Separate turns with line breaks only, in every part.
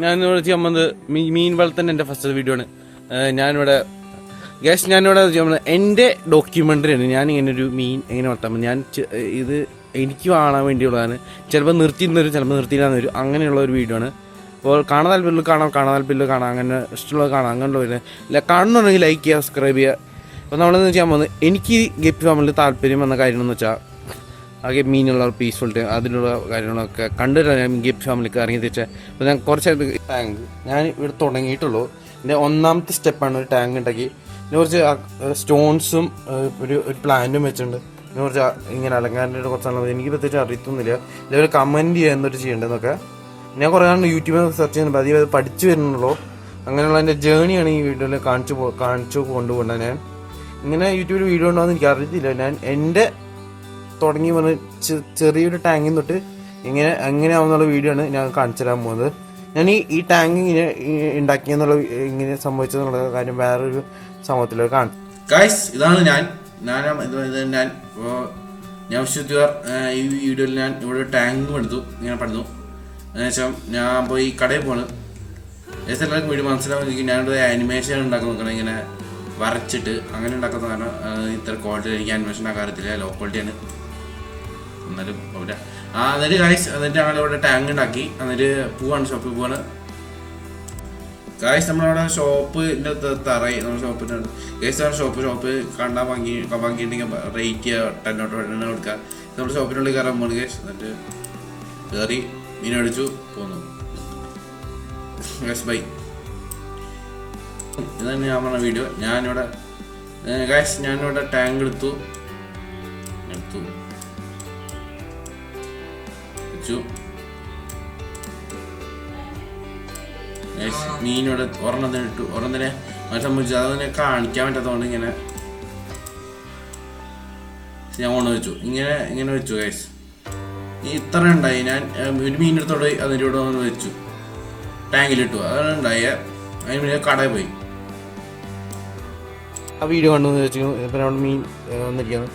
ഞാനിവിടെ ചെയ്യാൻ വന്നത് മീൻ വളർത്തന്നെ എൻ്റെ ഫസ്റ്റ് വീഡിയോ ആണ്. ഞാനിവിടെ എൻ്റെ ഡോക്യുമെൻ്ററിയാണ്. ഞാനിങ്ങനെ ഒരു മീൻ എങ്ങനെ വളർത്താൻ ഞാൻ ഇത് എനിക്ക് കാണാൻ വേണ്ടിയുള്ളതാണ്. ചിലപ്പോൾ നിർത്തിയിരുന്നൊരു ചിലപ്പോൾ നിർത്തിയില്ലാന്ന് വരും. അങ്ങനെയുള്ള ഒരു വീഡിയോ ആണ്. അപ്പോൾ കാണാൻ താല്പര്യമുള്ള കാണാൻ താല്പര്യമുള്ള കാണാം, അങ്ങനെ ഇഷ്ടമുള്ളത് കാണാം, അങ്ങനെയുള്ള ഇല്ല കാണുന്നുണ്ടെങ്കിൽ ലൈക്ക് ചെയ്യുക, സബ്സ്ക്രൈബ് ചെയ്യുക. അപ്പോൾ നമ്മളെന്ന് ചെയ്യാൻ പോകുന്നത് എനിക്ക് ഗപ്പി ഫാമിൽ താല്പര്യം വന്ന കാര്യം എന്ന് വെച്ചാൽ ആകെ മീനുള്ള പീസ്ഫുൾ അതിലുള്ള കാര്യങ്ങളൊക്കെ കണ്ടിട്ടാണ് ഞാൻ ഗപ്പി ഫാമിലിക്ക് ഇറങ്ങി തിരിച്ചത്. അപ്പോൾ ഞാൻ കുറച്ചായിട്ട് ടാങ്ക് ഞാൻ ഇവിടെ തുടങ്ങിയിട്ടുള്ളൂ. എൻ്റെ ഒന്നാമത്തെ സ്റ്റെപ്പാണ് ഒരു ടാങ്ക് ഉണ്ടാക്കി. പിന്നെ കുറച്ച് സ്റ്റോൺസും ഒരു പ്ലാന്റും വെച്ചിട്ടുണ്ട്. പിന്നെ കുറച്ച് ഇങ്ങനെ അലങ്കാരൻ്റെ കുറച്ചാണ് എനിക്ക് പ്രത്യേകിച്ച് അറിയത്തൊന്നുമില്ല. ഇതേപോലെ കമൻറ്റ് ചെയ്യുക എന്നിട്ട് ചെയ്യേണ്ടതെന്നൊക്കെ ഞാൻ കുറേ നാൾ യൂട്യൂബിൽ സെർച്ച് ചെയ്യുന്നത് പതിയെ പഠിച്ചു വരുന്നുള്ളൂ. അങ്ങനെയുള്ള എൻ്റെ ജേണിയാണ് ഈ വീഡിയോയിൽ കാണിച്ചു കൊണ്ടുപോകേണ്ടത്. ഞാൻ ഇങ്ങനെ യൂട്യൂബിൽ വീഡിയോ ഉണ്ടോയെന്ന് എനിക്ക് അറിയത്തില്ല. ഞാൻ എൻ്റെ തുടങ്ങി പറഞ്ഞ ചെറിയൊരു ടാങ്കിൽ തൊട്ട് എങ്ങനെയാവുന്നുള്ള വീഡിയോ ആണ് ഞാൻ കാണിച്ചു തരാൻ പോകുന്നത്. ഞാൻ ഈ ടാങ്ക് ഇങ്ങനെ ഉണ്ടാക്കിയെന്നുള്ള ഇങ്ങനെ സംഭവിച്ചെന്നുള്ള കാര്യം വേറൊരു സമൂഹത്തിലൊക്കെ കാണിച്ചു. ഗൈസ് ഇതാണ് ഞാൻ വിശ്വസിച്ചവർ ഈ വീഡിയോയിൽ ഞാൻ ഇവിടെ ടാങ്കും എടുത്തു ഇങ്ങനെ പഠിച്ചു. എന്നുവെച്ചാൽ ഞാൻ പോയി കടയിൽ പോണ് എല്ലാവർക്കും വീഡിയോ മനസ്സിലാവുന്ന ഞാനിവിടെ ആനിമേഷൻ ഉണ്ടാക്കാൻ നോക്കണം. ഇങ്ങനെ വരച്ചിട്ട് അങ്ങനെ ഉണ്ടാക്കുന്ന കാരണം ഇത്ര ക്വാളിറ്റി എനിക്ക് ആനിമേഷൻ ആക്കാറില്ല, ലോ ക്വാളിറ്റിയാണ്. എന്നാലും അവിടെ എന്നിട്ട് ഗൈസ് എന്നിട്ട് ഞങ്ങളിവിടെ ടാങ്ക് ഉണ്ടാക്കി. എന്നിട്ട് ഷോപ്പിൽ പോവാണ് ഗൈസ്. നമ്മളവിടെ ഷോപ്പിൻ്റെ തറയി നമ്മുടെ ഷോപ്പിൻ്റെ ഗൈസ് ഷോപ്പ് കണ്ടാൽ വാങ്ങിയിട്ടുണ്ടെങ്കിൽ റേറ്റ് ചെയ്യുക, 10 കൊടുക്കുക. നമ്മുടെ ഷോപ്പിനുള്ളിൽ കയറാൻ പോകുന്നു ഗൈസ്. എന്നിട്ട് കയറി മീൻ അടിച്ചു പോന്നു ഗൈസ്. ബൈ. ഇതാണ് ഞാൻ പറഞ്ഞ വീഡിയോ. ഞാനിവിടെ ടാങ്ക് എടുത്തു വെച്ചു. മീനിവിടെ ഒരെണ്ണത്തിന് ഇട്ടു. ഒരെണ്ണത്തിനെ സംബന്ധിച്ചു അതിനെ കാണിക്കാൻ പറ്റാത്തതുകൊണ്ട് ഇങ്ങനെ ഞാൻ കൊണ്ട് വെച്ചു. ഇങ്ങനെ വെച്ചു ഗൈസ്. ഇത്ര ഉണ്ടായി. ഞാൻ ഒരു മീനെടുത്തോടെ അതിൻ്റെ കൂടെ ഒന്ന് വെച്ചു, ടാങ്കിലിട്ടു. അതാണ് ഉണ്ടായ. അതിന് പിന്നെ കടയിൽ പോയി ആ വീഡിയോ കണ്ടു വെച്ചു. ഇപ്പം അവിടെ മീൻ വന്നിരിക്കുകയാണ്.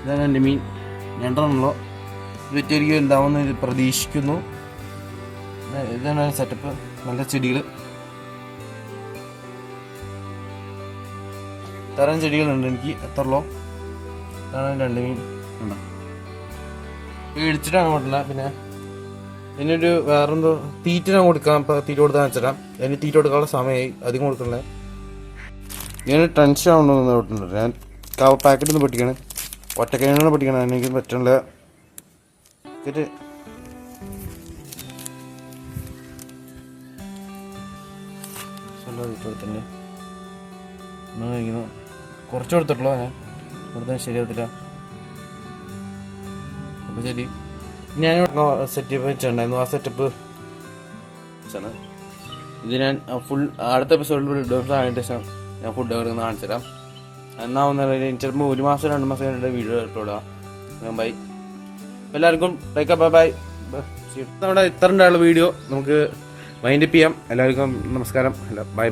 ഇതാണ് എൻ്റെ മീൻ. രണ്ടെണ്ണമല്ലോ വെറ്റായിരിക്കും ഉണ്ടാവുമെന്ന് പ്രതീക്ഷിക്കുന്നു. ഇതാണ് സെറ്റപ്പ്. നല്ല ചെടികൾ, തരം ചെടികളുണ്ട് എനിക്ക്. എത്രല്ലോ ഇതാണ് 2 മീൻ ഉണ്ടോ ഇടിച്ചിട്ടാണ് പറ്റില്ല. പിന്നെ ഒരു വേറെന്തോ തീറ്റ ഞാൻ കൊടുക്കാം. ഇപ്പോൾ തീറ്റ കൊടുത്താൽ വെച്ചിടാം. അതിന് തീറ്റ കൊടുക്കാനുള്ള സമയമായി, അധികം കൊടുക്കണേ. ഞാൻ ടെൻഷൻ ആവണമെന്ന് പറഞ്ഞിട്ടുണ്ട്. ഞാൻ പാക്കറ്റിൽ നിന്ന് പൊട്ടിക്കാണ്, ഒറ്റക്കൈനാണ് പൊട്ടിക്കണം. എനിക്ക് പറ്റണില്ല. തന്നെ കഴിക്കുന്നു. കുറച്ച് കൊടുത്തിട്ടുള്ളൂ ഞാൻ, കൊടുത്താൽ ശരിയാവത്തില്ല. അപ്പോൾ ശരി, ഞാൻ സെറ്റപ്പ് വെച്ചിട്ടുണ്ടായിരുന്നു. ആ സെറ്റപ്പ് ഇത് ഞാൻ ഫുൾ അടുത്ത എപ്പിസോഡിൽ ഇടുന്നതിന് ശേഷം ഞാൻ ഫുഡ് കൊടുക്കുന്ന കാണിച്ചു തരാം. എന്നാവുന്ന ചിലപ്പോൾ 1 മാസം 2 മാസം കഴിഞ്ഞിട്ട് വീഡിയോ ഇട്ടോളാം. ബൈ. എല്ലാവർക്കും ബൈ. നമ്മുടെ ഇത്ര ഉണ്ടായുള്ള വീഡിയോ നമുക്ക് വൈൻഡപ്പ് ചെയ്യാം. എല്ലാവർക്കും നമസ്കാരം. ബൈ.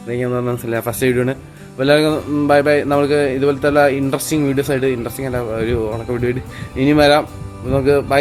ഇതൊക്കെയാണെന്ന് പറഞ്ഞാൽ ഫസ്റ്റ് വീഡിയോ ആണ്. അപ്പോൾ എല്ലാവർക്കും ബൈ. നമുക്ക് ഇതുപോലത്തെ ഇൻട്രസ്റ്റിംഗ് വീഡിയോസ് ആയിട്ട്, ഇൻട്രസ്റ്റിംഗ് അല്ല ഒരു ഉണക്ക വീഡിയോ ആയിട്ട് ഇനിയും വരാം. നമുക്ക് ബൈ.